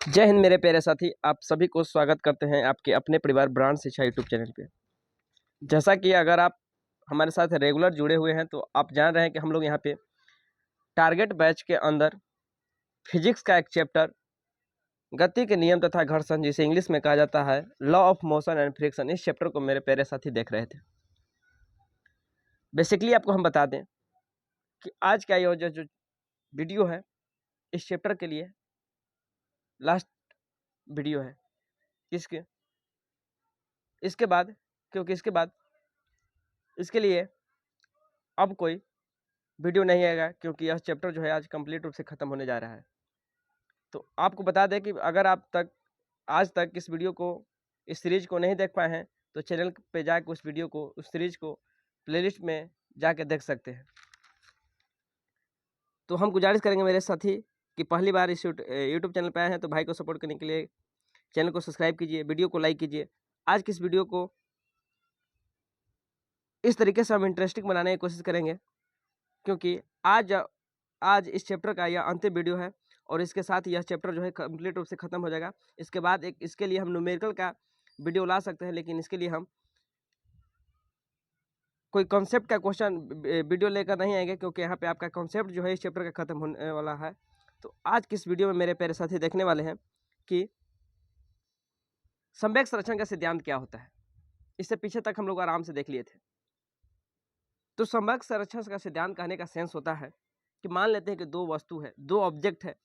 जय हिंद मेरे प्यारे साथी, आप सभी को स्वागत करते हैं आपके अपने परिवार ब्रांड शिक्षा यूट्यूब चैनल पे। जैसा कि अगर आप हमारे साथ रेगुलर जुड़े हुए हैं तो आप जान रहे हैं कि हम लोग यहाँ पे टारगेट बैच के अंदर फिजिक्स का एक चैप्टर गति के नियम तथा घर्षण, जिसे इंग्लिश में कहा जाता है law of motion and friction, इस चैप्टर को मेरे प्यारे साथी देख रहे थे। बेसिकली आपको हम बता दें कि आज का ये जो वीडियो है इस चैप्टर के लिए लास्ट वीडियो है। इसके बाद क्योंकि इसके लिए अब कोई वीडियो नहीं आएगा, क्योंकि यह चैप्टर जो है आज कंप्लीट रूप से ख़त्म होने जा रहा है। तो आपको बता दें कि अगर आप आज तक इस वीडियो को, इस सीरीज को नहीं देख पाए हैं तो चैनल पे जाकर उस सीरीज को प्लेलिस्ट में जाके देख सकते हैं। तो हम गुजारिश करेंगे मेरे साथी कि पहली बार इस यूट्यूब चैनल पर आए हैं तो भाई को सपोर्ट करने के लिए चैनल को सब्सक्राइब कीजिए, वीडियो को लाइक कीजिए। आज की इस वीडियो को इस तरीके से हम इंटरेस्टिंग बनाने की कोशिश करेंगे, क्योंकि आज इस चैप्टर का यह अंतिम वीडियो है और इसके साथ यह चैप्टर जो है कंप्लीट रूप से ख़त्म हो जाएगा। इसके बाद इसके लिए हम न्यूमेरिकल का वीडियो ला सकते हैं, लेकिन इसके लिए हम कोई कॉन्सेप्ट का क्वेश्चन वीडियो लेकर नहीं आएंगे, क्योंकि यहाँ पे आपका कॉन्सेप्ट जो है इस चैप्टर का ख़त्म होने वाला है। तो आज की इस वीडियो में मेरे प्यारे साथी देखने वाले हैं कि संवेग संरक्षण का सिद्धांत क्या होता है। इससे पीछे तक हम लोग आराम से देख लिए थे। तो संवेग संरक्षण का सिद्धांत कहने का सेंस होता है कि मान लेते हैं कि दो वस्तु है, दो ऑब्जेक्ट है।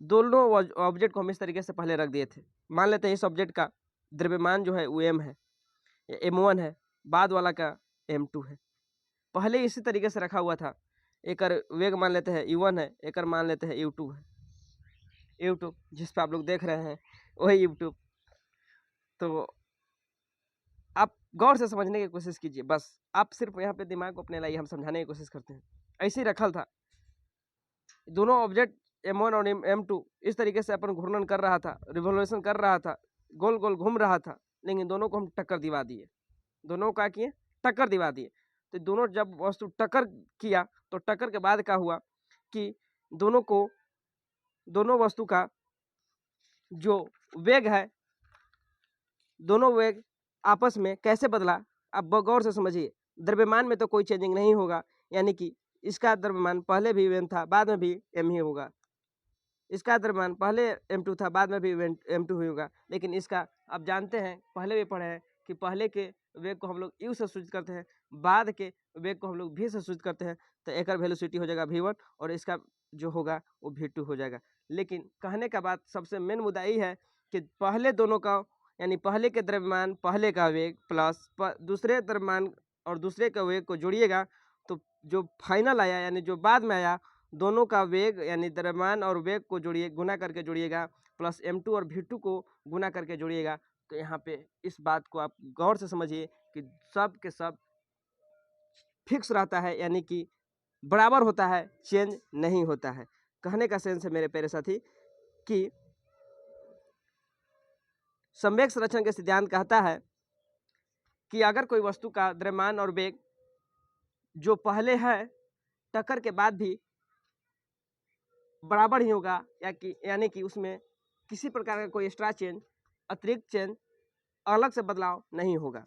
दोनों ऑब्जेक्ट को हम इस तरीके से पहले रख दिए थे। मान लेते हैं इस ऑब्जेक्ट का द्रव्यमान जो है वो m है, m1 है, बाद वाला का m2 है। पहले इसी तरीके से रखा हुआ था। एक वेग मान लेते हैं u1 है, एक मान लेते हैं u2 है। यूट्यूब जिस पे आप लोग देख रहे हैं वही यूट्यूब। तो आप गौर से समझने की कोशिश कीजिए, बस आप सिर्फ यहाँ पे दिमाग को अपने लाइए, हम समझाने की कोशिश करते हैं। ऐसे ही रखल था, दोनों ऑब्जेक्ट m1 और m2 इस तरीके से अपन घूर्णन कर रहा था, रिवोल्यूशन कर रहा था, गोल गोल घूम रहा था, लेकिन दोनों को हम टक्कर दिवा दिए। दोनों का किए टक्कर दिवा दिए। तो दोनों जब वस्तु टक्कर किया तो टक्कर के बाद क्या हुआ कि दोनों वस्तु का जो वेग है, दोनों वेग आपस में कैसे बदला, अब गौर से समझिए। द्रव्यमान में तो कोई चेंजिंग नहीं होगा, यानी कि इसका द्रव्यमान पहले भी m था, बाद में भी m ही होगा। इसका द्रव्यमान पहले m2 था, बाद में भी m2 ही होगा। लेकिन इसका आप जानते हैं, पहले भी पढ़े हैं कि पहले के वेग को हम लोग u से सूचित करते हैं, बाद के वेग को हम लोग v से सूचित करते हैं। तो एक वेलोसिटी हो जाएगा v1 और इसका जो होगा वो v2 हो जाएगा। लेकिन कहने का बात सबसे मेन मुद्दा यही है कि पहले दोनों का, यानी पहले के द्रव्यमान पहले का वेग प्लस दूसरे द्रव्यमान और दूसरे का वेग को जोड़िएगा तो जो फाइनल आया, यानी जो बाद में आया, दोनों का वेग यानी द्रव्यमान और वेग को जोड़िए, गुना करके जोड़िएगा, प्लस m2 और v2 को गुना करके जोड़िएगा। तो यहाँ पे इस बात को आप गौर से समझिए कि सब के सब फिक्स रहता है, यानी कि बराबर होता है, चेंज नहीं होता है। कहने का सेंस है मेरे प्यारे साथी कि संवेग संरक्षण के सिद्धांत कहता है कि अगर कोई वस्तु का द्रव्यमान और वेग जो पहले है टक्कर के बाद भी बराबर ही होगा, यानी कि उसमें किसी प्रकार का कोई एक्स्ट्रा चेंज, अतिरिक्त चेंज, अलग से बदलाव नहीं होगा।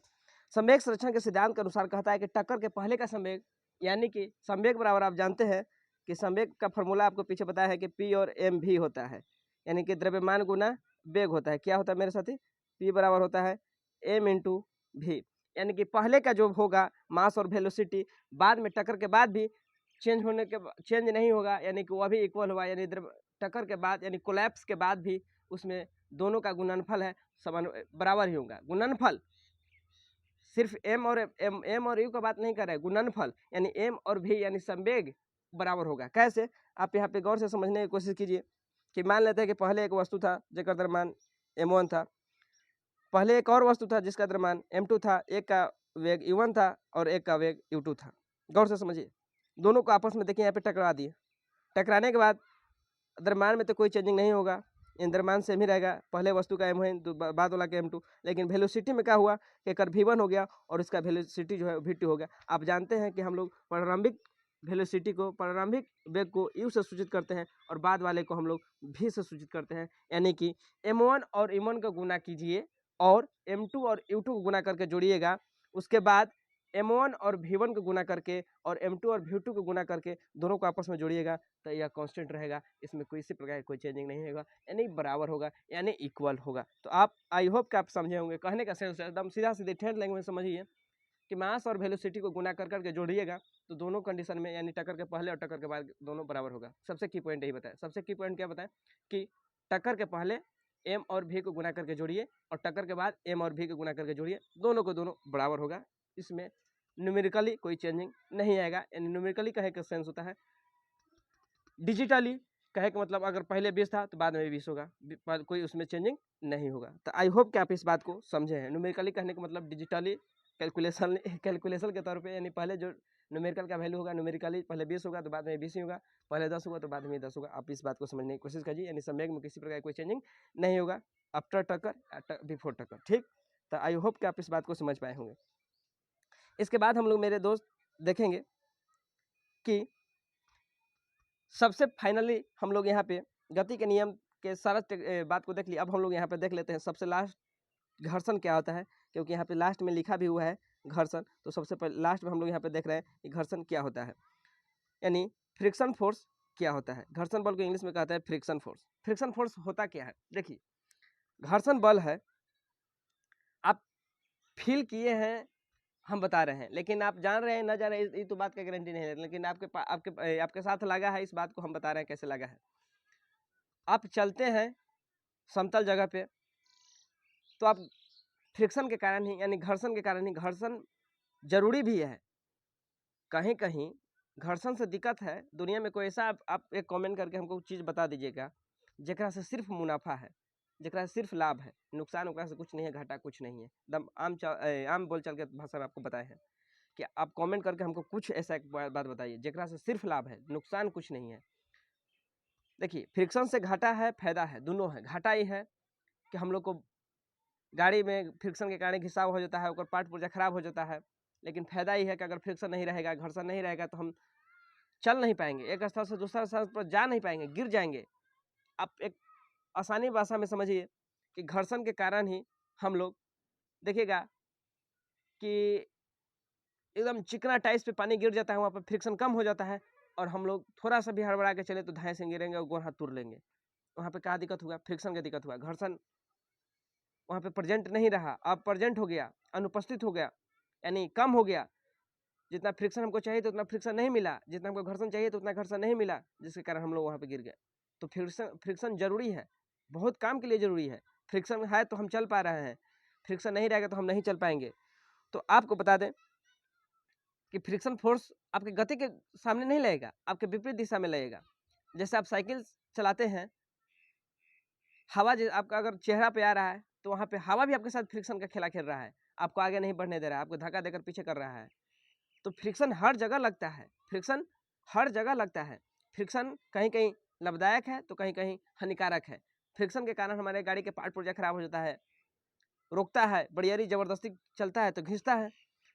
संवेग संरक्षण के सिद्धांत के अनुसार कहता है कि टक्कर के पहले का संवेग, यानी कि संवेग बराबर, आप जानते हैं कि संवेग का फॉर्मूला आपको पीछे बताया है कि P और m भी होता है, यानी कि द्रव्यमान गुना वेग होता है। क्या होता है मेरे साथी? P बराबर होता है m इंटू v, यानी कि पहले का जो होगा मास और वेलोसिटी, बाद में टक्कर के बाद भी चेंज नहीं होगा, यानी कि वह भी इक्वल होगा। यानी टक्कर के बाद, यानी कोलैप्स के बाद भी उसमें दोनों का गुणनफल है समान बराबर ही होगा। गुणनफल सिर्फ m और u का बात नहीं कर रहा है, गुणनफल यानी m और v यानी संवेग बराबर होगा। कैसे? आप यहाँ पे गौर से समझने की कोशिश कीजिए कि मान लेते हैं कि पहले एक वस्तु था जिसका द्रव्यमान m1 था, पहले एक और वस्तु था जिसका द्रव्यमान m2 था, एक का वेग u1 था और एक का वेग u2 था। गौर से समझिए, दोनों को आपस में देखिए यहाँ पे टकरा दिए। टकराने के बाद द्रव्यमान में तो कोई चेंजिंग नहीं होगा, इन द्रव्यमान सेम ही रहेगा, पहले वस्तु का m1 बाद वाला का m2। लेकिन वेलोसिटी में क्या हुआ कि एक v1 हो गया और इसका वेलोसिटी जो है v2 हो गया। आप जानते हैं कि हम लोग प्रारंभिक वेलोसिटी को, प्रारंभिक वेग को u से सूचित करते हैं और बाद वाले को हम लोग v से सूचित करते हैं। यानी कि m1 और m1 का गुना कीजिए और m2 और u2 को गुना करके जोड़िएगा, उसके बाद m1 और v1 को गुना करके और m2 और v2 को गुना करके दोनों को आपस में जोड़िएगा, तो यह कांस्टेंट रहेगा, इसमें किसी प्रकार की कोई चेंजिंग नहीं होगा, यानी बराबर होगा, यानी इक्वल होगा। तो आप, आई होप कि आप समझे होंगे। कहने का सेंस एकदम सीधा सीधे ठेठ लैंग्वेज समझिए कि मास और वेलोसिटी को गुना कर करके जोड़िएगा तो दोनों कंडीशन में, यानी टक्कर के पहले और टक्कर के बाद दोनों बराबर होगा। सबसे की पॉइंट यही बताया। सबसे की पॉइंट क्या बताएं कि टक्कर के पहले m और v को गुना करके जोड़िए और टक्कर के बाद m और v को गुना करके जोड़िए, दोनों को दोनों बराबर होगा। इसमें न्यूमेरिकली कोई चेंजिंग नहीं आएगा। यानी न्यूमेरिकली कहे का सेंस होता है डिजिटली कहे का मतलब अगर पहले 20 था तो बाद में 20 होगा, कोई उसमें चेंजिंग नहीं होगा। तो आई होप कि आप इस बात को समझे हैं। न्यूमेरिकली कहने का मतलब डिजिटली कैलकुलेशन के तौर पे, यानी पहले जो न्यूमेरिकल का वैल्यू होगा न्यूमेरिकली पहले 20 होगा तो बाद में 20 ही होगा, पहले 10 होगा तो बाद में 10 होगा। आप इस बात को समझने की कोशिश कीजिए। यानी संवेग में किसी प्रकार की कोई चेंजिंग नहीं होगा आफ्टर टक्कर बिफोर टक्कर। ठीक, तो आई होप कि आप इस बात को समझ पाए होंगे। इसके बाद हम लोग मेरे दोस्त देखेंगे कि सबसे फाइनली हम लोग यहाँ पे गति के नियम के सारा बात को देख लिया। अब हम लोग यहाँ पे देख लेते हैं सबसे लास्ट घर्षण क्या होता है, क्योंकि यहाँ पे लास्ट में लिखा भी हुआ है घर्षण। तो सबसे पहले लास्ट में हम लोग यहाँ पे देख रहे हैं कि घर्षण क्या होता है, यानी फ्रिक्शन फोर्स क्या होता है। घर्षण बल को इंग्लिश में कहता है फ्रिक्शन फोर्स। फ्रिक्शन फोर्स होता क्या है, देखिए घर्षण बल है, आप फील किए हैं, हम बता रहे हैं, लेकिन आप जान रहे हैं न जान रहे ये तो बात का गारंटी नहीं है, लेकिन आपके साथ लगा है, इस बात को हम बता रहे हैं कैसे लगा है। आप चलते हैं समतल जगह पे तो आप फ्रिक्शन के कारण ही, यानी घर्षण के कारण ही, घर्षण जरूरी भी है। कहीं कहीं घर्षण से दिक्कत है दुनिया में कोई ऐसा, आप एक कमेंट करके हमको चीज़ बता दीजिएगा जकरा से सिर्फ मुनाफा है, जकरा से सिर्फ लाभ है, नुकसान ओकरा से कुछ नहीं है, घाटा कुछ नहीं है। एकदम आम बोलचाल के भाषा में आपको बताए हैं कि आप कमेंट करके हमको कुछ ऐसा एक बात बताइए जकरा से सिर्फ लाभ है, नुकसान कुछ नहीं है। देखिए फ्रिक्शन से घाटा है, फायदा है, दोनों है। घाटा ये है कि हम लोग को गाड़ी में फ्रिक्शन के कारण घिसाव हो जाता है, और पार्ट पुर्जा खराब हो जाता है। लेकिन फायदा ये है कि अगर फ्रिक्शन नहीं रहेगा, घर्षण नहीं रहेगा, तो हम चल नहीं पाएंगे, एक स्थल से दूसरा स्थल पर जा नहीं पाएंगे, गिर जाएंगे। आप एक आसानी भाषा में समझिए कि घर्षण के कारण ही हम लोग देखिएगा कि एकदम चिकना टाइल्स पे पानी गिर जाता है, वहाँ पर फ्रिक्शन कम हो जाता है, और हम लोग थोड़ा सा भी हड़बड़ा के चले तो धाए से गिरेंगे और गोड़ हाथ तोड़ लेंगे। वहाँ पे क्या दिक्कत हुआ, फ्रिक्शन का दिक्कत हुआ। घर्षण वहाँ पे प्रेजेंट नहीं रहा, अब प्रेजेंट हो गया, अनुपस्थित हो गया, यानी कम हो गया। जितना फ्रिक्शन हमको चाहिए तो उतना फ्रिक्शन नहीं मिला, जितना हमको घर्षण चाहिए तो उतना घर्षण नहीं मिला, जिसके कारण हम लोग वहाँ पे गिर गए। तो फ्रिक्शन जरूरी है, बहुत काम के लिए जरूरी है। फ्रिक्शन है तो हम चल पा रहे हैं, फ्रिक्शन नहीं रहेगा तो हम नहीं चल पाएंगे। तो आपको बता दें कि फ्रिक्शन फोर्स आपके गति के सामने नहीं लगेगा, आपके विपरीत दिशा में लगेगा। जैसे आप साइकिल चलाते हैं, हवा आपका अगर चेहरा पे आ रहा है तो वहाँ पे हवा भी आपके साथ फ्रिक्शन का खेला खेल रहा है, आपको आगे नहीं बढ़ने दे रहा है, आपको धक्का देकर पीछे कर रहा है। तो फ्रिक्शन हर जगह लगता है, फ्रिक्शन हर जगह लगता है। फ्रिक्शन कहीं कहीं लाभदायक है तो कहीं कहीं हानिकारक है। फ्रिक्शन के कारण हमारे गाड़ी के पार्ट पुर्जा खराब हो जाता है, रोकता है, बड़ियारी जबरदस्ती चलता है तो घिसता है।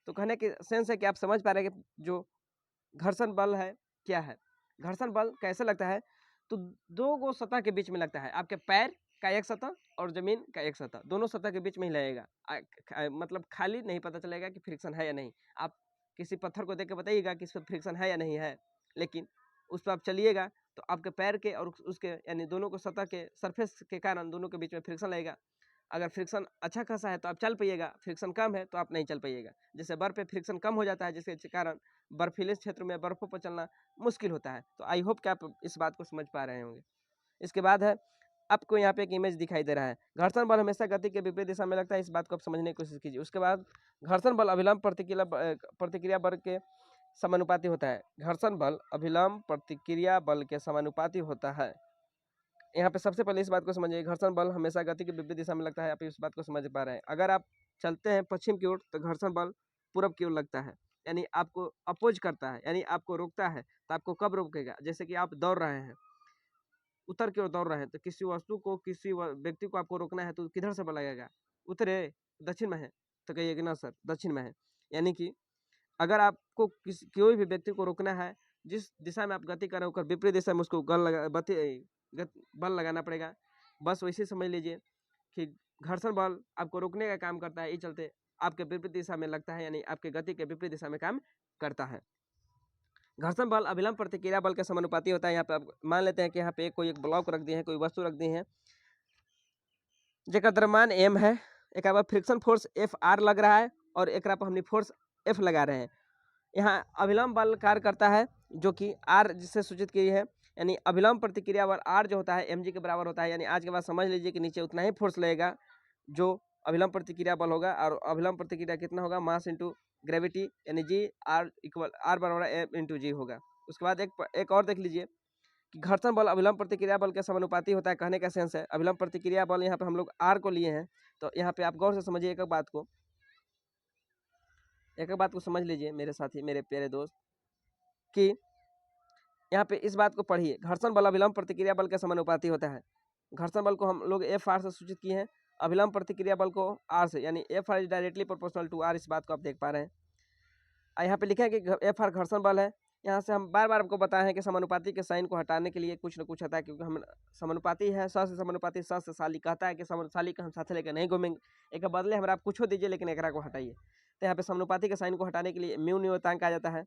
तो कहने के सेंस है कि आप समझ पा रहे हैं कि जो घर्षण बल है क्या है। घर्षण बल कैसे लगता है, तो दो गो सतह के बीच में लगता है, आपके पैर का एक सतह और जमीन का एक सतह, दोनों सतह के बीच में ही लगेगा। मतलब खाली नहीं पता चलेगा कि फ्रिक्शन है या नहीं। आप किसी पत्थर को देख के बताइएगा कि इस पर फ्रिक्शन है या नहीं है, लेकिन उस पर आप चलिएगा तो आपके पैर के और उसके, यानी दोनों को सतह के सरफेस के कारण दोनों के बीच में फ्रिक्शन लगेगा। अगर फ्रिक्शन अच्छा खासा है तो आप चल पाइएगा, फ्रिक्शन कम है तो आप नहीं चल पाइएगा। जैसे बर्फ पे फ्रिक्शन कम हो जाता है, जिसके कारण बर्फीले क्षेत्र में बर्फों पर चलना मुश्किल होता है। तो आई होप कि आप इस बात को समझ पा रहे होंगे। इसके बाद है, आपको यहाँ पे एक इमेज दिखाई दे रहा है, घर्षण बल हमेशा गति के विपरीत दिशा में लगता है, इस बात को आप समझने की कोशिश कीजिए। उसके बाद घर्षण बल अभिलंब प्रतिक्रिया बल के समानुपाती होता है। घर्षण बल अभिलंब प्रतिक्रिया बल के समानुपाती होता है। यहाँ पे सबसे पहले इस बात को समझिए, घर्षण बल हमेशा गति के विपरीत दिशा में लगता है। आप इस बात को समझ पा रहे हैं। अगर आप चलते हैं पश्चिम की ओर तो घर्षण बल पूरब की ओर लगता है, यानी आपको अपोज करता है, यानी आपको रोकता है। तो आपको कब रोकेगा, जैसे कि आप दौड़ रहे हैं, उत्तर की ओर दौड़ रहे हैं, तो किसी वस्तु को, किसी व्यक्ति को आपको रोकना है तो किधर से बल लगेगा, उत्तरे दक्षिण में है, तो कहिए कि ना सर दक्षिण में है। यानी कि अगर आपको कोई भी व्यक्ति को रोकना है जिस दिशा में आप गति कर रहे हो विपरीत दिशा में उसको बल लगाना पड़ेगा। बस वैसे समझ लीजिए कि घर्षण बल आपको रोकने का काम करता है, इस चलते आपके विपरीत दिशा में लगता है, यानी आपके गति के विपरीत दिशा में काम करता है। घर्षण बल अभिलंब प्रतिक्रिया बल के समानुपाती होता है। यहाँ पे आप मान लेते हैं कि यहाँ पे कोई एक ब्लॉक रख दिए हैं, कोई वस्तु रख दी है जेकर द्रव्यमान m है, एक फ्रिक्शन फोर्स एफ आर लग रहा है और एक हमने फोर्स एफ लगा रहे हैं। यहाँ अभिलंब बल कार्य करता है जो कि आर जिससे सूचित की है, यानी अभिलंब प्रतिक्रिया बल आर जो होता है mg के बराबर होता है। यानी आज के बाद समझ लीजिए कि नीचे उतना ही फोर्स लगेगा जो अभिलंब प्रतिक्रिया बल होगा, और अभिलंब प्रतिक्रिया कितना होगा, मास इंटू ग्रेविटी, यानी जी आर इक्वल आर बराबर एम इंटू जी होगा। उसके बाद एक और देख लीजिए कि घर्षण बल अभिलंब प्रतिक्रिया बल के समानुपाती होता है। कहने का सेंस है अभिलंब प्रतिक्रिया बल यहाँ पे हम लोग आर को लिए हैं, तो यहाँ पे आप गौर से समझिए एक बात को समझ लीजिए मेरे साथी, मेरे प्यारे दोस्त, कि यहाँ पे इस बात को पढ़िए, घर्षण बल अभिलंब प्रतिक्रिया बल के समानुपाती होता है। घर्षण बल को हम लोग एफ आर से सूचित किए हैं, अभिलंब प्रतिक्रिया बल को आर से, यानी f r is directly proportional to r. इस बात को आप देख पा रहे हैं। यहाँ पे लिखा है कि एफ आर घर्षण बल है। यहाँ से हम बार बार आपको बताए हैं कि समानुपाती के साइन को हटाने के लिए कुछ न कुछ होता है, क्योंकि हम समानुपाती है, स से समानुपाती, स से साली कहता है कि साली का हम साथ लेकर नहीं घूमेंगे, एक बदले हमारा आप कुछ दीजिए लेकिन एकरा को हटाइए। तो यहाँ पे समानुपाती के साइन को हटाने के लिए म्यू नियतांक आ जाता है।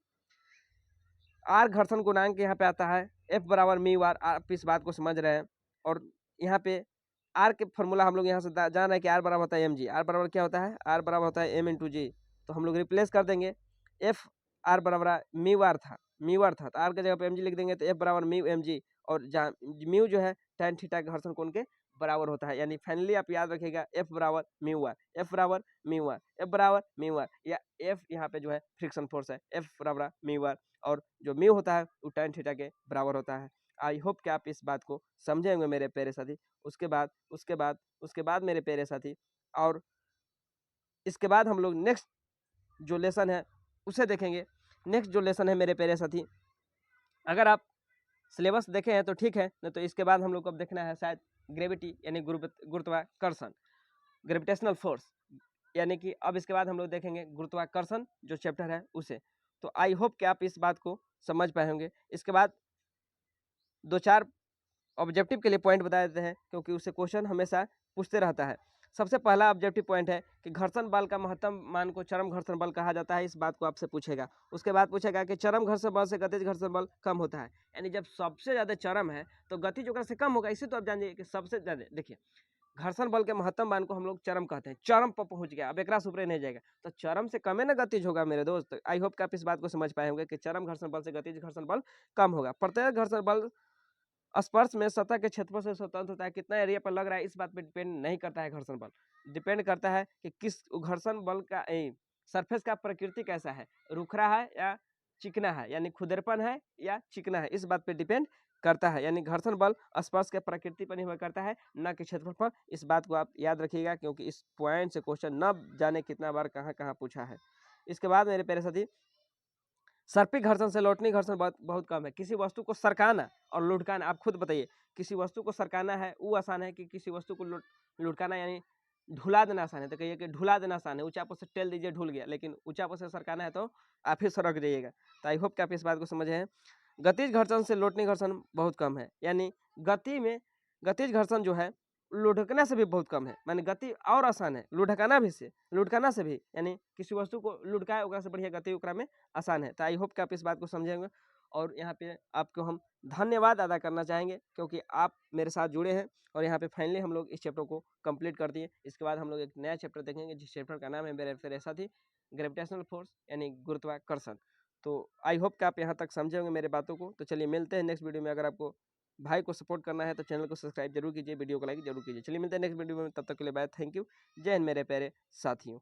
आर घर्षण गुणांक यहाँ पे आता है, एफ बराबर म्यू आर। आप इस बात को समझ रहे हैं। और यहाँ पे आर के फॉर्मूला हम लोग यहाँ से जान रहे हैं कि आर बराबर होता है एम जी। आर बराबर क्या होता है, आर बराबर होता है एम इंटू जी। तो हम लोग रिप्लेस कर देंगे, एफ आर बराबर म्यू आर था, तो आर की जगह पे एम जी लिख देंगे, तो एफ बराबर म्यू एम जी, और जहाँ म्यू जो है tan थीटा के घर्षण कोण के बराबर होता है। यानी फाइनली आप याद रखिएगा एफ बराबर म्यू आर, एफ बराबर म्यू आर, एफ बराबर म्यू आर, या एफ यहाँ पे जो है फ्रिक्शन फोर्स है, एफ बराबर म्यू आर, और जो म्यू होता है वो tan थीटा के बराबर होता है। आई होप कि आप इस बात को समझे होंगे मेरे प्यारे साथी। उसके बाद मेरे प्यारे साथी, और इसके बाद हम लोग नेक्स्ट जो लेसन है उसे देखेंगे। नेक्स्ट जो लेसन है मेरे प्यारे साथी, अगर आप सिलेबस देखे हैं तो ठीक है, नहीं तो इसके बाद हम लोग को अब देखना है शायद ग्रेविटी, यानी गुरुत्वाकर्षण, ग्रेविटेशनल फोर्स, यानी कि अब इसके बाद हम लोग देखेंगे गुरुत्वाकर्षण जो चैप्टर है उसे। तो आई होप कि आप इस बात को समझ पाए होंगे। इसके बाद 2-4 ऑब्जेक्टिव के लिए पॉइंट बता देते हैं, क्योंकि उससे क्वेश्चन हमेशा पूछते रहता है। सबसे पहला ऑब्जेक्टिव पॉइंट है कि घर्षण बल का महत्तम मान को चरम घर्षण बल कहा जाता है। इस बात को आपसे पूछेगा। उसके बाद पूछेगा कि चरम घर्षण बल से गतिज घर्षण बल कम होता है, यानी जब सबसे ज़्यादा चरम है तो गति जो से कम होगा। इसे तो आप जानिए कि सबसे ज़्यादा, देखिए घर्षण बल के महत्तम मान को हम लोग चरम कहते हैं, चरम पर पहुंच गया, अब एक ऊपर नहीं जाएगा, तो चरम से कम है ना गतिज होगा मेरे दोस्त। आई होप कि आप इस बात को समझ पाए होंगे कि चरम घर्षण बल से गतिज घर्षण बल कम होगा। प्रत्येक घर्षण बल स्पर्श में सतह के क्षेत्रफल से स्वतंत्र होता है। कितना एरिया पर लग रहा है इस बात पे डिपेंड नहीं करता है घर्षण बल, डिपेंड करता है कि किस घर्षण बल का सरफेस का प्रकृति कैसा है, रुखरा है या चिकना है, यानी खुरदरापन है या चिकना है, इस बात पे डिपेंड करता है। यानी घर्षण बल स्पर्श के प्रकृति पर निर्भर करता है, न कि क्षेत्रफल पर। इस बात को आप याद रखिएगा, क्योंकि इस पॉइंट से क्वेश्चन न जाने कितना बार कहाँ कहाँ पूछा है। इसके बाद मेरे प्यारे साथी, सर्पिक घर्षण से लौटनी घर्षण बहुत कम है। किसी वस्तु को सरकाना और लुढ़काना, आप खुद बताइए, किसी वस्तु को सरकाना है वो आसान है कि किसी वस्तु को लुढ़काना यानी ढुला देना आसान है। तो कहिए कि ढुला देना आसान है, ऊंचा पर से टेल दीजिए ढुल गया, लेकिन ऊंचा पर से सरकाना है तो आप ही सरक जाइएगा। तो आई होप कि आप इस बात को समझे हैं। गतिज घर्षण से लौटनी घर्षण बहुत कम है, यानी गति में गतिज घर्षण जो है लुढ़कना से भी बहुत कम है, माने गति और आसान है, लुढ़काना से भी, यानी किसी वस्तु को लुढ़काए ओकरा से बढ़िया गति ओकरा में आसान है। तो आई होप कि आप इस बात को समझेंगे। और यहाँ पे आपको हम धन्यवाद अदा करना चाहेंगे, क्योंकि आप मेरे साथ जुड़े हैं, और यहाँ पे फाइनली हम लोग इस चैप्टर को कंप्लीट कर दिए। इसके बाद हम लोग एक नया चैप्टर देखेंगे, जिस चैप्टर का नाम है मेरे फिर ऐसा थी ग्रेविटेशनल फोर्स, यानी गुरुत्वाकर्षण। तो आई होप कि आप यहाँ तक समझे होंगे मेरे बातों को। तो चलिए मिलते हैं नेक्स्ट वीडियो में। अगर आपको भाई को सपोर्ट करना है तो चैनल को सब्सक्राइब जरूर कीजिए, वीडियो को लाइक जरूर कीजिए। चलिए मिलते हैं नेक्स्ट वीडियो में, तब तक के लिए बाय, थैंक यू, जय हिंद मेरे प्यारे साथियों।